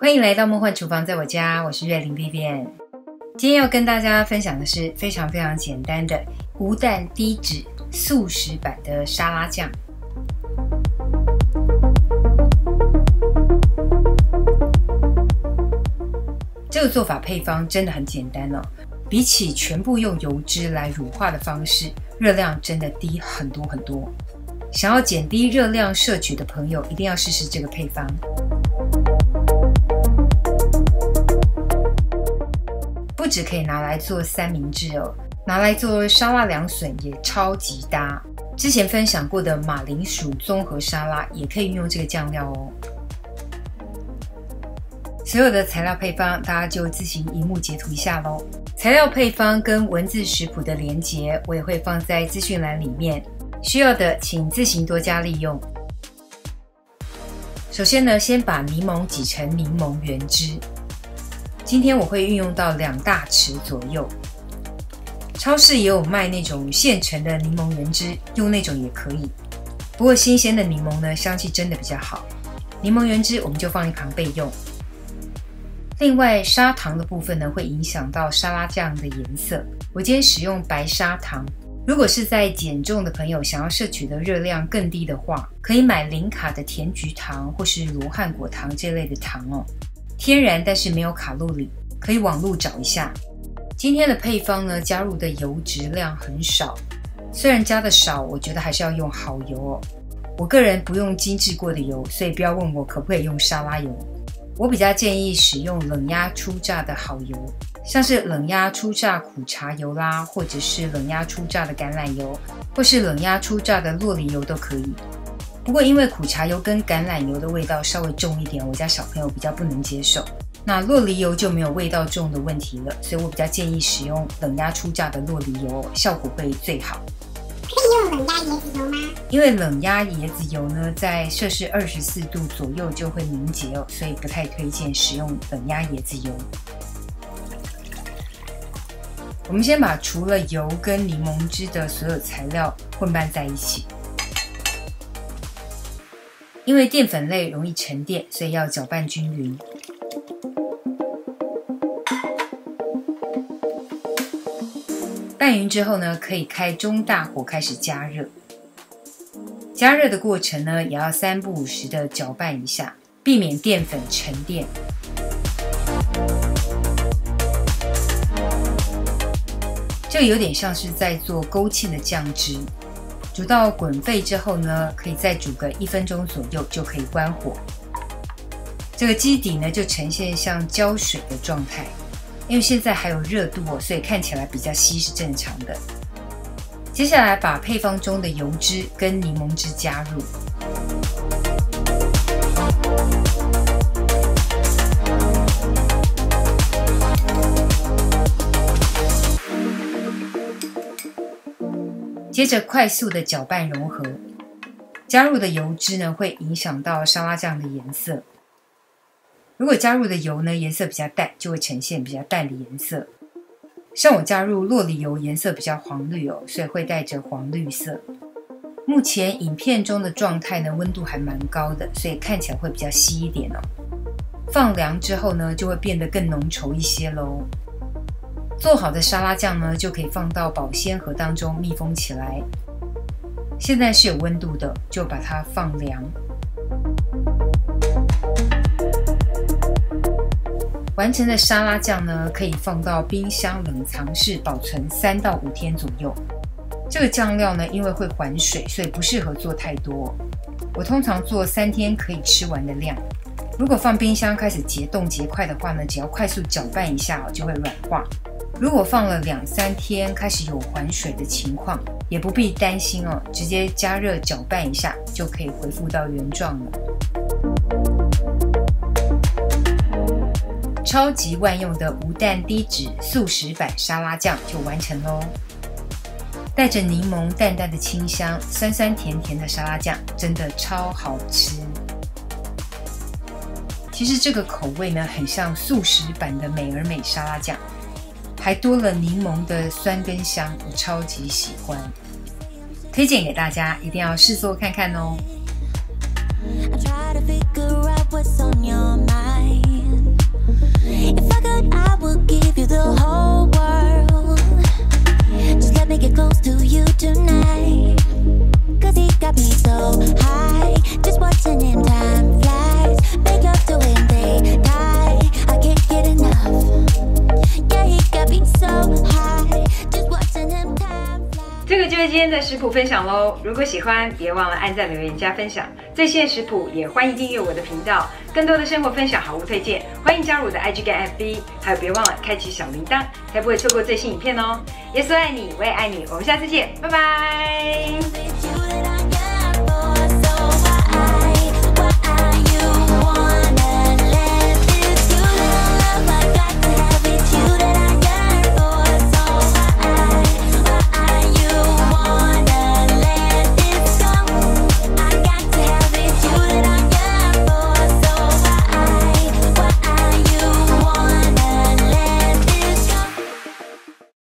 欢迎来到梦幻厨房，在我家，我是月玲 Vivian。今天要跟大家分享的是非常简单的无蛋低脂素食版的沙拉酱。这个做法配方真的很简单哦，比起全部用油脂来乳化的方式，热量真的低很多。想要减低热量摄取的朋友，一定要试试这个配方。不只可以拿来做三明治哦，拿来做沙拉凉笋也超级搭。之前分享过的马铃薯综合沙拉也可以运用这个酱料哦。所有的材料配方，大家就自行萤幕截图一下咯。材料配方跟文字食谱的连结，我也会放在资讯栏里面，需要的请自行多加利用。首先呢，先把柠檬挤成柠檬原汁。今天我会运用到2大匙左右。超市也有卖那种现成的柠檬原汁，用那种也可以。不过新鲜的柠檬呢，香气真的比较好。柠檬原汁我们就放一旁备用。另外，砂糖的部分呢，会影响到沙拉酱的颜色。我今天使用白砂糖。如果是在减重的朋友想要摄取的热量更低的话，可以买零卡的甜菊糖或是罗汉果糖这类的糖哦。天然但是没有卡路里，可以网路找一下。今天的配方呢，加入的油脂量很少，虽然加的少，我觉得还是要用好油哦。我个人不用精制过的油，所以不要问我可不可以用沙拉油。我比较建议使用冷压初榨的好油，像是冷压初榨苦茶油啦，或者是冷压初榨的橄榄油，或是冷压初榨的酪梨油都可以。不过因为苦茶油跟橄榄油的味道稍微重一点，我家小朋友比较不能接受。那酪梨油就没有味道重的问题了，所以我比较建议使用冷压初榨的酪梨油，效果会最好。可以用冷压椰子油吗？因为冷压椰子油呢，在摄氏24度左右就会凝结哦，所以不太推荐使用冷压椰子油。我们先把除了油跟柠檬汁的所有材料混拌在一起。因为淀粉类容易沉淀，所以要搅拌均匀。拌匀之后呢，可以开中大火开始加热。加热的过程呢，也要3不5时的搅拌一下，避免淀粉沉淀。这有点像是在做勾芡的酱汁。煮到滚沸之后呢，可以再煮个1分钟左右就可以关火。这个基底呢，就呈现像胶水的状态。因为现在还有热度哦，所以看起来比较稀是正常的。接下来把配方中的油脂跟柠檬汁加入。接着快速的搅拌融合。加入的油脂呢，会影响到沙拉酱的颜色。如果加入的油呢颜色比较淡，就会呈现比较淡的颜色。像我加入酪梨油，颜色比较黄绿哦，所以会带着黄绿色。目前影片中的状态呢，温度还蛮高的，所以看起来会比较稀一点哦。放凉之后呢，就会变得更浓稠一些咯。做好的沙拉酱呢，就可以放到保鲜盒当中密封起来。现在是有温度的，就把它放凉。完成的沙拉酱呢，可以放到冰箱冷藏室保存3到5天左右。这个酱料呢，因为会还水，所以不适合做太多。我通常做3天可以吃完的量。如果放冰箱开始结冻结块的话呢，只要快速搅拌一下就会软化。如果放了2、3天开始有还水的情况，也不必担心哦，直接加热搅拌一下就可以恢复到原状了。超级万用的无蛋低脂素食版沙拉酱就完成咯。带着柠檬淡淡的清香，酸酸甜甜的沙拉酱真的超好吃。其实这个口味呢，很像素食版的美而美沙拉酱，还多了柠檬的酸跟香，我超级喜欢。推荐给大家，一定要试做看看哦。I try to figure out what's on your mind. If I could, I would give you the whole world. Just let me get close to you tonight. Cause he got me so high. Just watching him time flies. Make love to him day night. I can't get enough. Yeah, he got me so high. Just watching him time flies. 这个就是今天的食谱分享咯。如果喜欢，别忘了按赞、留言、加分享。最新的食谱也欢迎订阅我的频道，更多的生活分享、好物推荐，欢迎加入我的 IG 跟 FB， 还有别忘了开启小铃铛，才不会错过最新影片哦。耶稣爱你，我也爱你，我们下次见，拜拜。